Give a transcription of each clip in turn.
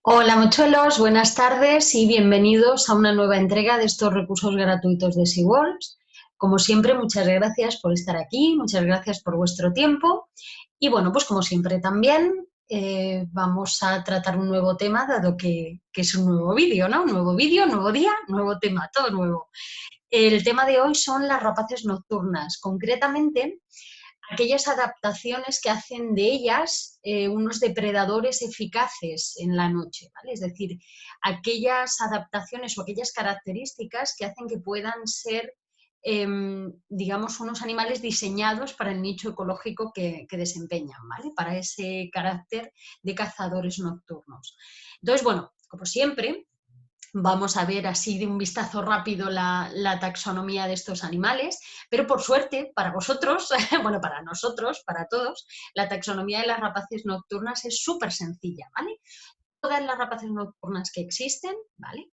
Hola mochuelos, buenas tardes y bienvenidos a una nueva entrega de estos recursos gratuitos de SeaWorks. Como siempre, muchas gracias por estar aquí, muchas gracias por vuestro tiempo y bueno, pues como siempre también vamos a tratar un nuevo tema dado que es un nuevo vídeo, ¿no? Un nuevo vídeo, nuevo día, nuevo tema, todo nuevo. El tema de hoy son las rapaces nocturnas, concretamente aquellas adaptaciones que hacen de ellas unos depredadores eficaces en la noche, ¿vale? Es decir, aquellas adaptaciones o aquellas características que hacen que puedan ser, digamos, unos animales diseñados para el nicho ecológico que desempeñan, ¿vale? Para ese carácter de cazadores nocturnos. Entonces, bueno, como siempre, vamos a ver así de un vistazo rápido la taxonomía de estos animales, pero por suerte para vosotros, bueno, para nosotros, para todos, la taxonomía de las rapaces nocturnas es súper sencilla, ¿vale? Todas las rapaces nocturnas que existen, ¿vale?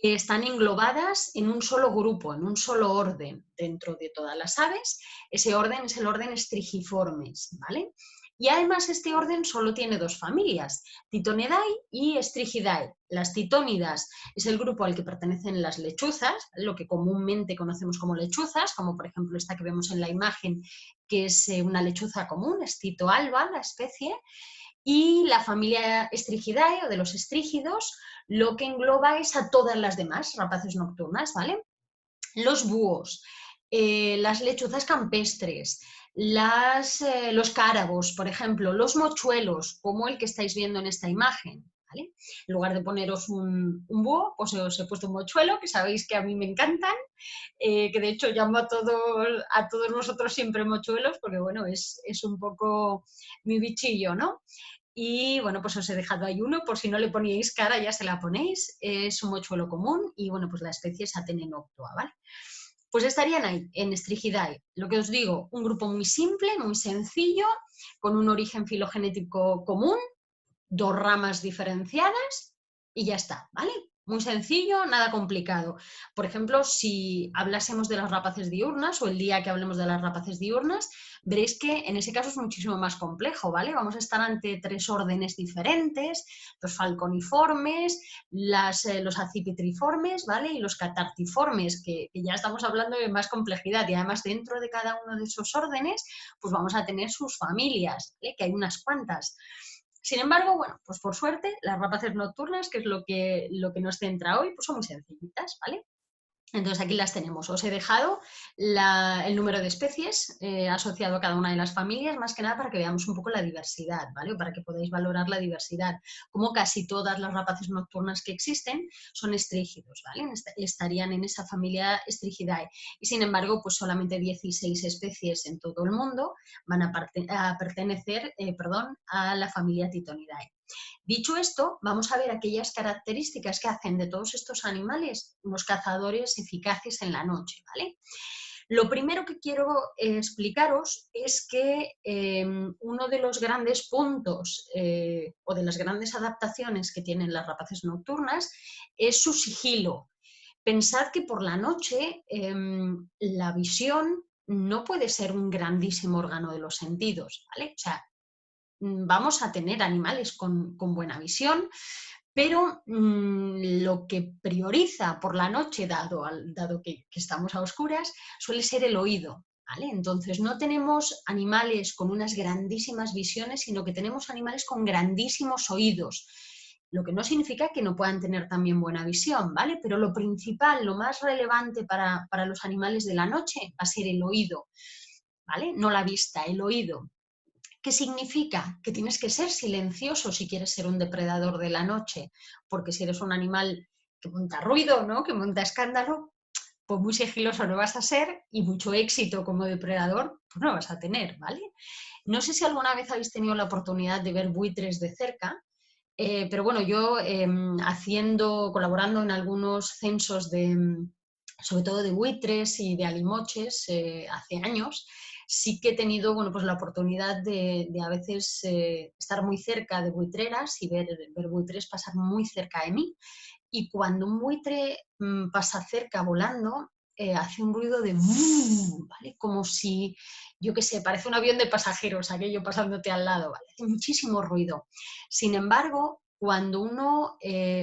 Están englobadas en un solo grupo, en un solo orden dentro de todas las aves. Ese orden es el orden Strigiformes, ¿vale? Y además este orden solo tiene dos familias, Titonidae y Strigidae. Las titónidas es el grupo al que pertenecen las lechuzas, lo que comúnmente conocemos como lechuzas, como por ejemplo esta que vemos en la imagen, que es una lechuza común, es Tito alba, la especie, y la familia Strigidae o de los estrígidos lo que engloba es a todas las demás rapaces nocturnas, ¿vale? Los búhos, las lechuzas campestres, los cárabos, por ejemplo, los mochuelos, como el que estáis viendo en esta imagen. ¿Vale? En lugar de poneros un búho, pues os he puesto un mochuelo, que sabéis que a mí me encantan, que de hecho llamo a todos vosotros siempre mochuelos, porque bueno, es un poco mi bichillo, ¿no? Y bueno, pues os he dejado ahí uno, por si no le poníais cara ya se la ponéis, es un mochuelo común y bueno, pues la especie es Atene noctua, ¿vale? Pues estarían ahí, en Strigidae. Lo que os digo, un grupo muy simple, muy sencillo, con un origen filogenético común, dos ramas diferenciadas y ya está, ¿vale? Muy sencillo, nada complicado. Por ejemplo, si hablásemos de las rapaces diurnas o el día que hablemos de las rapaces diurnas, veréis que en ese caso es muchísimo más complejo, ¿vale? Vamos a estar ante tres órdenes diferentes, los falconiformes, los acipitriformes, ¿vale? Y los catartiformes, que ya estamos hablando de más complejidad y además dentro de cada uno de esos órdenes, pues vamos a tener sus familias, ¿vale? Que hay unas cuantas. Sin embargo, bueno, pues por suerte, las rapaces nocturnas, que es lo que nos centra hoy, pues son muy sencillitas, ¿vale? Entonces aquí las tenemos. Os he dejado el número de especies asociado a cada una de las familias, más que nada para que veamos un poco la diversidad, ¿vale? O para que podáis valorar la diversidad. Como casi todas las rapaces nocturnas que existen son estrígidos, ¿vale? Estarían en esa familia Strigidae. Y sin embargo, pues solamente 16 especies en todo el mundo van a pertenecer, perdón, a la familia Titonidae. Dicho esto, vamos a ver aquellas características que hacen de todos estos animales unos cazadores eficaces en la noche, ¿vale? Lo primero que quiero explicaros es que uno de los grandes puntos o de las grandes adaptaciones que tienen las rapaces nocturnas es su sigilo. Pensad que por la noche la visión no puede ser un grandísimo órgano de los sentidos, ¿vale? O sea, vamos a tener animales con buena visión, pero lo que prioriza por la noche, dado que estamos a oscuras, suele ser el oído. ¿Vale? Entonces no tenemos animales con unas grandísimas visiones, sino que tenemos animales con grandísimos oídos. Lo que no significa que no puedan tener también buena visión, ¿vale? Pero lo principal, lo más relevante para los animales de la noche va a ser el oído, ¿vale? No la vista, el oído. ¿Qué significa? Que tienes que ser silencioso si quieres ser un depredador de la noche, porque si eres un animal que monta ruido, ¿no? Que monta escándalo, pues muy sigiloso no vas a ser y mucho éxito como depredador pues no vas a tener, ¿vale? No sé si alguna vez habéis tenido la oportunidad de ver buitres de cerca, pero bueno, yo colaborando en algunos censos sobre todo de buitres y de alimoches hace años, sí que he tenido bueno, pues la oportunidad de a veces estar muy cerca de buitreras y ver buitres pasar muy cerca de mí. Y cuando un buitre pasa cerca volando, hace un ruido de ¡vum! ¿Vale? Como si, yo qué sé, parece un avión de pasajeros, aquello pasándote al lado, ¿vale? Hace muchísimo ruido. Sin embargo, cuando uno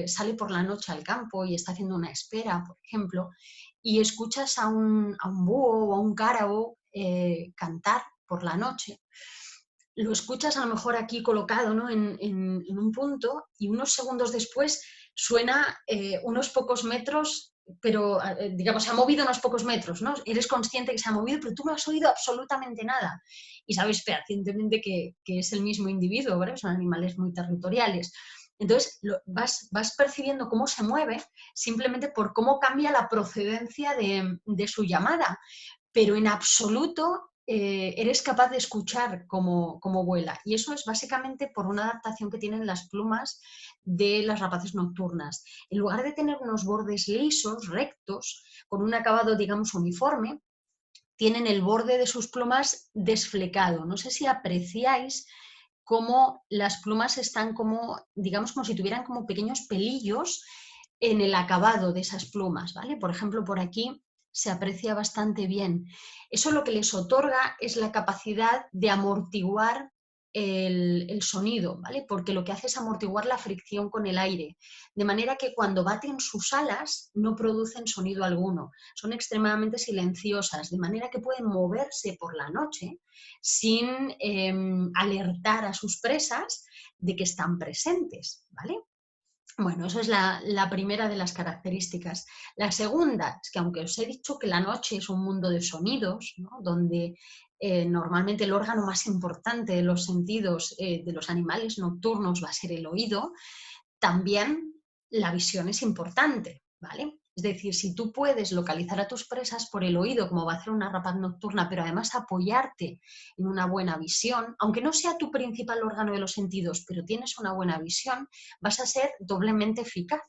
sale por la noche al campo y está haciendo una espera, por ejemplo, y escuchas a un búho o a un cárabo cantar por la noche, lo escuchas a lo mejor aquí colocado, ¿no? en un punto, y unos segundos después suena unos pocos metros, pero digamos, se ha movido unos pocos metros, ¿no? Eres consciente que se ha movido, pero tú no has oído absolutamente nada. Y sabes fehacientemente que es el mismo individuo, ¿vale? Son animales muy territoriales. Entonces, vas percibiendo cómo se mueve simplemente por cómo cambia la procedencia de su llamada, pero en absoluto eres capaz de escuchar cómo vuela. Y eso es básicamente por una adaptación que tienen las plumas de las rapaces nocturnas. En lugar de tener unos bordes lisos, rectos, con un acabado, digamos, uniforme, tienen el borde de sus plumas desflecado. No sé si apreciáis cómo las plumas están como, digamos, como si tuvieran como pequeños pelillos en el acabado de esas plumas, ¿vale? Por ejemplo, por aquí se aprecia bastante bien. Eso lo que les otorga es la capacidad de amortiguar el sonido, ¿vale? Porque lo que hace es amortiguar la fricción con el aire, de manera que cuando baten sus alas no producen sonido alguno, son extremadamente silenciosas, de manera que pueden moverse por la noche sin alertar a sus presas de que están presentes, ¿vale? Bueno, eso es la primera de las características. La segunda es que aunque os he dicho que la noche es un mundo de sonidos, ¿no? Donde normalmente el órgano más importante de los sentidos de los animales nocturnos va a ser el oído, también la visión es importante, ¿vale? Es decir, si tú puedes localizar a tus presas por el oído, como va a hacer una rapaz nocturna, pero además apoyarte en una buena visión, aunque no sea tu principal órgano de los sentidos, pero tienes una buena visión, vas a ser doblemente eficaz.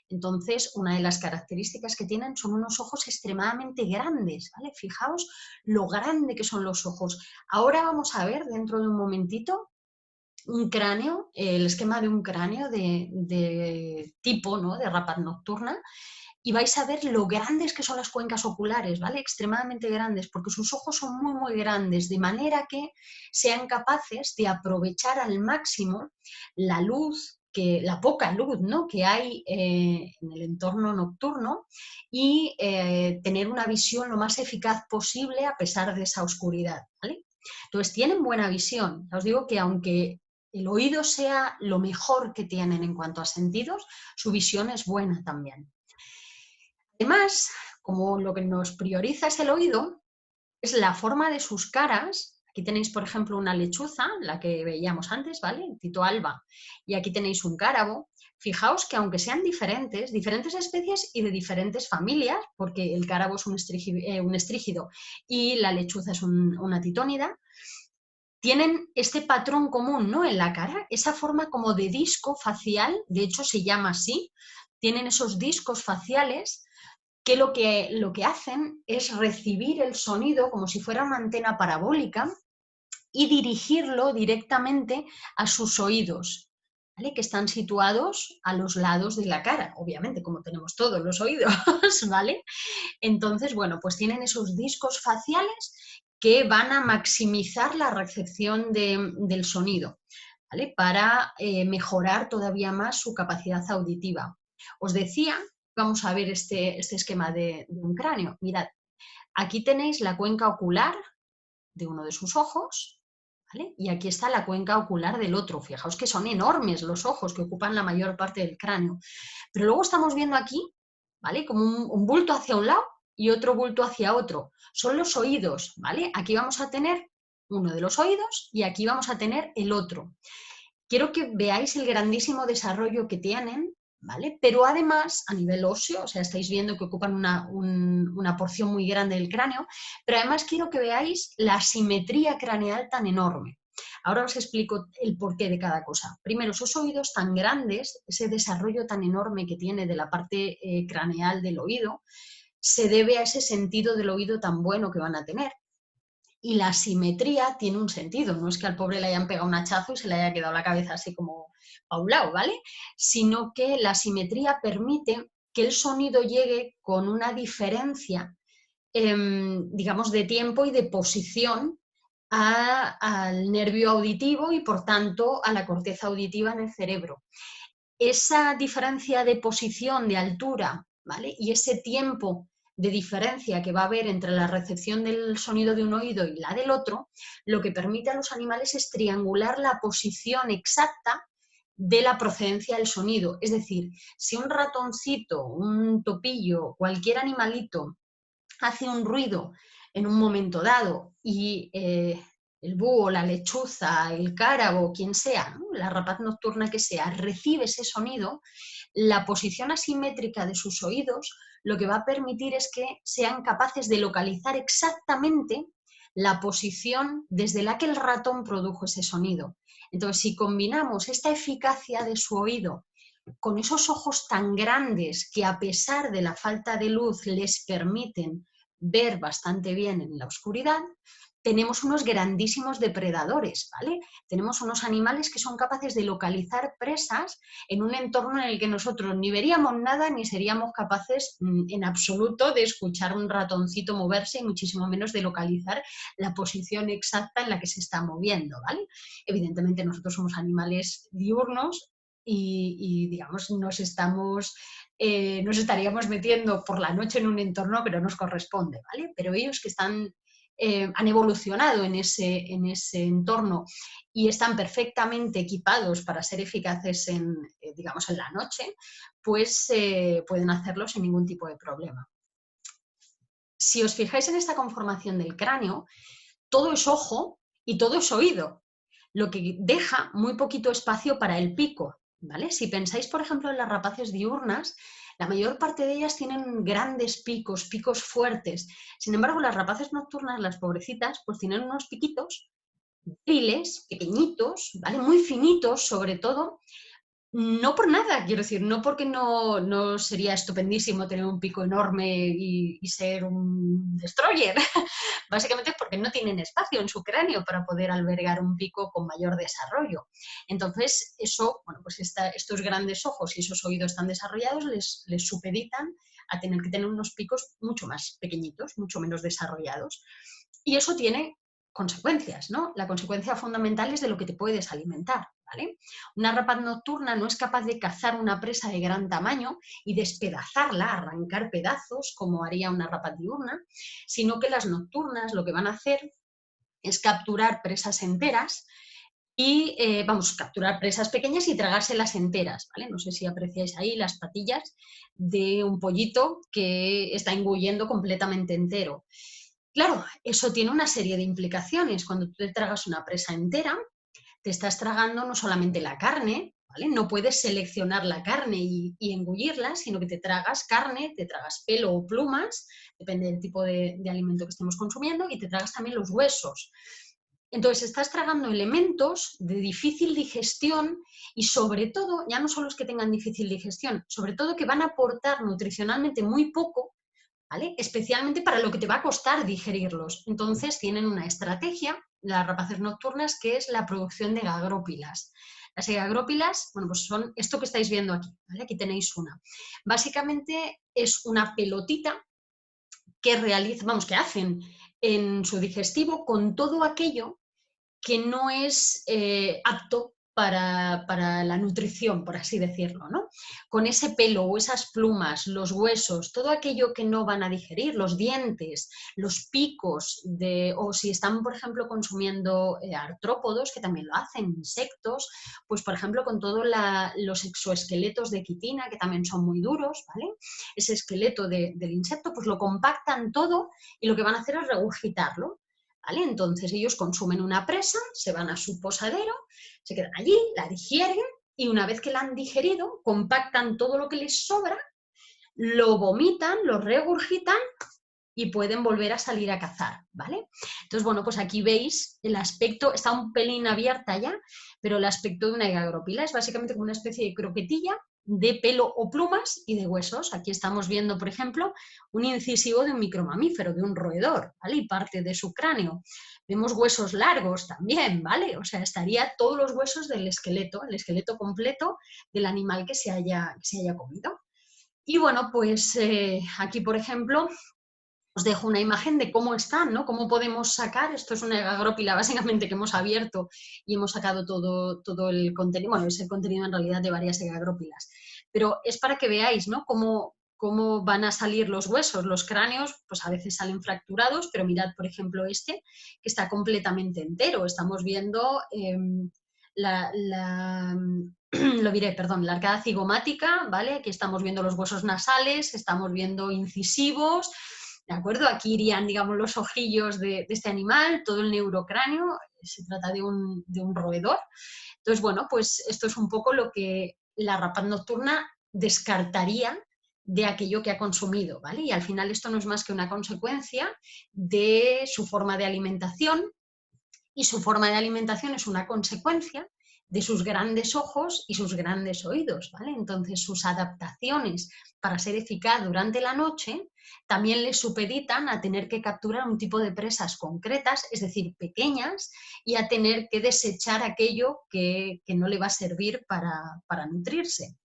Entonces, una de las características que tienen son unos ojos extremadamente grandes, ¿vale? Fijaos lo grande que son los ojos. Ahora vamos a ver, dentro de un momentito, un cráneo, el esquema de un cráneo de tipo, ¿no? De rapaz nocturna, y vais a ver lo grandes que son las cuencas oculares, ¿vale? Extremadamente grandes, porque sus ojos son muy, muy grandes, de manera que sean capaces de aprovechar al máximo la luz, la poca luz, ¿no? Que hay en el entorno nocturno y tener una visión lo más eficaz posible a pesar de esa oscuridad, ¿vale? Entonces, tienen buena visión. Os digo que aunque el oído sea lo mejor que tienen en cuanto a sentidos, su visión es buena también. Además, como lo que nos prioriza es el oído, es la forma de sus caras. Aquí tenéis, por ejemplo, una lechuza, la que veíamos antes, ¿vale? Tito alba. Y aquí tenéis un cárabo. Fijaos que aunque sean diferentes especies y de diferentes familias, porque el cárabo es un estrígido y la lechuza es una titónida, tienen este patrón común, ¿no? En la cara, esa forma como de disco facial, de hecho se llama así, tienen esos discos faciales que lo que hacen es recibir el sonido como si fuera una antena parabólica y dirigirlo directamente a sus oídos, ¿vale? Que están situados a los lados de la cara, obviamente, como tenemos todos los oídos, ¿vale? Entonces, bueno, pues tienen esos discos faciales que van a maximizar la recepción del sonido, ¿vale? Para mejorar todavía más su capacidad auditiva. Os decía, vamos a ver este esquema de un cráneo. Mirad, aquí tenéis la cuenca ocular de uno de sus ojos, ¿vale? Y aquí está la cuenca ocular del otro. Fijaos que son enormes los ojos que ocupan la mayor parte del cráneo. Pero luego estamos viendo aquí, ¿vale? Como un bulto hacia un lado y otro bulto hacia otro. Son los oídos, ¿vale? Aquí vamos a tener uno de los oídos y aquí vamos a tener el otro. Quiero que veáis el grandísimo desarrollo que tienen, ¿vale? Pero además, a nivel óseo, o sea, estáis viendo que ocupan una porción muy grande del cráneo, pero además quiero que veáis la simetría craneal tan enorme. Ahora os explico el porqué de cada cosa. Primero, esos oídos tan grandes, ese desarrollo tan enorme que tiene de la parte craneal del oído, se debe a ese sentido del oído tan bueno que van a tener. Y la simetría tiene un sentido, no es que al pobre le hayan pegado un hachazo y se le haya quedado la cabeza así como a un lado, ¿vale? Sino que la simetría permite que el sonido llegue con una diferencia, digamos, de tiempo y de posición al nervio auditivo y, por tanto, a la corteza auditiva en el cerebro. Esa diferencia de posición, de altura, ¿vale? Y ese tiempo de diferencia que va a haber entre la recepción del sonido de un oído y la del otro, lo que permite a los animales es triangular la posición exacta de la procedencia del sonido. Es decir, si un ratoncito, un topillo, cualquier animalito hace un ruido en un momento dado y el búho, la lechuza, el cárabo, quien sea, ¿no?, la rapaz nocturna que sea, recibe ese sonido, la posición asimétrica de sus oídos lo que va a permitir es que sean capaces de localizar exactamente la posición desde la que el ratón produjo ese sonido. Entonces, si combinamos esta eficacia de su oído con esos ojos tan grandes que, a pesar de la falta de luz, les permiten ver bastante bien en la oscuridad, tenemos unos grandísimos depredadores, ¿vale? Tenemos unos animales que son capaces de localizar presas en un entorno en el que nosotros ni veríamos nada ni seríamos capaces en absoluto de escuchar un ratoncito moverse y muchísimo menos de localizar la posición exacta en la que se está moviendo, ¿vale? Evidentemente nosotros somos animales diurnos y digamos, nos estaríamos metiendo por la noche en un entorno que no nos corresponde, ¿vale? Pero ellos que han evolucionado en ese entorno y están perfectamente equipados para ser eficaces digamos, en la noche, pues pueden hacerlo sin ningún tipo de problema. Si os fijáis en esta conformación del cráneo, todo es ojo y todo es oído, lo que deja muy poquito espacio para el pico, ¿vale? Si pensáis, por ejemplo, en las rapaces diurnas, la mayor parte de ellas tienen grandes picos, picos fuertes. Sin embargo, las rapaces nocturnas, las pobrecitas, pues tienen unos piquitos débiles, pequeñitos, ¿vale? Muy finitos, sobre todo. No por nada, quiero decir, no porque no sería estupendísimo tener un pico enorme y ser un destroyer. Básicamente es porque no tienen espacio en su cráneo para poder albergar un pico con mayor desarrollo. Entonces, eso, bueno, pues estos grandes ojos y esos oídos tan desarrollados les supeditan a tener que tener unos picos mucho más pequeñitos, mucho menos desarrollados. Y eso tiene consecuencias, ¿no? La consecuencia fundamental es de lo que te puedes alimentar, ¿vale? Una rapaz nocturna no es capaz de cazar una presa de gran tamaño y despedazarla, arrancar pedazos, como haría una rapaz diurna, sino que las nocturnas lo que van a hacer es capturar presas enteras y, capturar presas pequeñas y tragárselas enteras, ¿vale? No sé si apreciáis ahí las patillas de un pollito que está engullendo completamente entero. Claro, eso tiene una serie de implicaciones. Cuando tú te tragas una presa entera, te estás tragando no solamente la carne, ¿vale? No puedes seleccionar la carne y engullirla, sino que te tragas carne, te tragas pelo o plumas, depende del tipo de alimento que estemos consumiendo, y te tragas también los huesos. Entonces estás tragando elementos de difícil digestión y, sobre todo, ya no solo es que tengan difícil digestión, sobre todo que van a aportar nutricionalmente muy poco, ¿vale? Especialmente para lo que te va a costar digerirlos. Entonces tienen una estrategia, las rapaces nocturnas, que es la producción de gagrópilas. Las gagrópilas, bueno, pues son esto que estáis viendo aquí, ¿vale? Aquí tenéis una. Básicamente es una pelotita que hacen en su digestivo con todo aquello que no es apto para la nutrición, por así decirlo, ¿no? Con ese pelo o esas plumas, los huesos, todo aquello que no van a digerir, los dientes, los picos, o si están, por ejemplo, consumiendo artrópodos, que también lo hacen, insectos, pues, por ejemplo, con todos los exoesqueletos de quitina, que también son muy duros, ¿vale? Ese esqueleto del insecto, pues lo compactan todo y lo que van a hacer es regurgitarlo, ¿vale? Entonces ellos consumen una presa, se van a su posadero, se quedan allí, la digieren y, una vez que la han digerido, compactan todo lo que les sobra, lo vomitan, lo regurgitan y pueden volver a salir a cazar, ¿vale? Entonces, bueno, pues aquí veis el aspecto, está un pelín abierta ya, pero el aspecto de una gagrópila es básicamente como una especie de croquetilla de pelo o plumas y de huesos. Aquí estamos viendo, por ejemplo, un incisivo de un micromamífero, de un roedor, ¿vale? Y parte de su cráneo. Vemos huesos largos también, ¿vale? O sea, estaría todos los huesos del esqueleto, el esqueleto completo del animal que se haya comido. Y bueno, pues aquí, por ejemplo, os dejo una imagen de cómo están, ¿no? Cómo podemos sacar, esto es una gagrópila básicamente que hemos abierto y hemos sacado todo el contenido, bueno, es el contenido en realidad de varias gagrópilas, pero es para que veáis, ¿no? Cómo van a salir los huesos, los cráneos, pues a veces salen fracturados, pero mirad, por ejemplo, este, que está completamente entero, estamos viendo lo diré, perdón, la arcada cigomática, ¿vale? Aquí estamos viendo los huesos nasales, estamos viendo incisivos, ¿de acuerdo? Aquí irían, digamos, los ojillos de este animal, todo el neurocráneo, se trata de un roedor. Entonces, bueno, pues esto es un poco lo que la rapaz nocturna descartaría de aquello que ha consumido, ¿vale? Y al final esto no es más que una consecuencia de su forma de alimentación, y su forma de alimentación es una consecuencia de sus grandes ojos y sus grandes oídos, ¿vale? Entonces sus adaptaciones para ser eficaz durante la noche también le supeditan a tener que capturar un tipo de presas concretas, es decir, pequeñas, y a tener que desechar aquello que no le va a servir para nutrirse.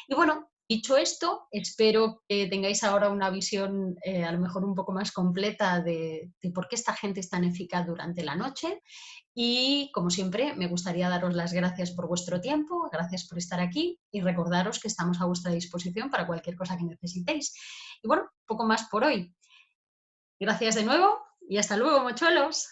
Y bueno, dicho esto, espero que tengáis ahora una visión a lo mejor un poco más completa de por qué esta gente es tan eficaz durante la noche. Y como siempre, me gustaría daros las gracias por vuestro tiempo, gracias por estar aquí y recordaros que estamos a vuestra disposición para cualquier cosa que necesitéis. Y bueno, poco más por hoy. Gracias de nuevo y hasta luego, mochuelos.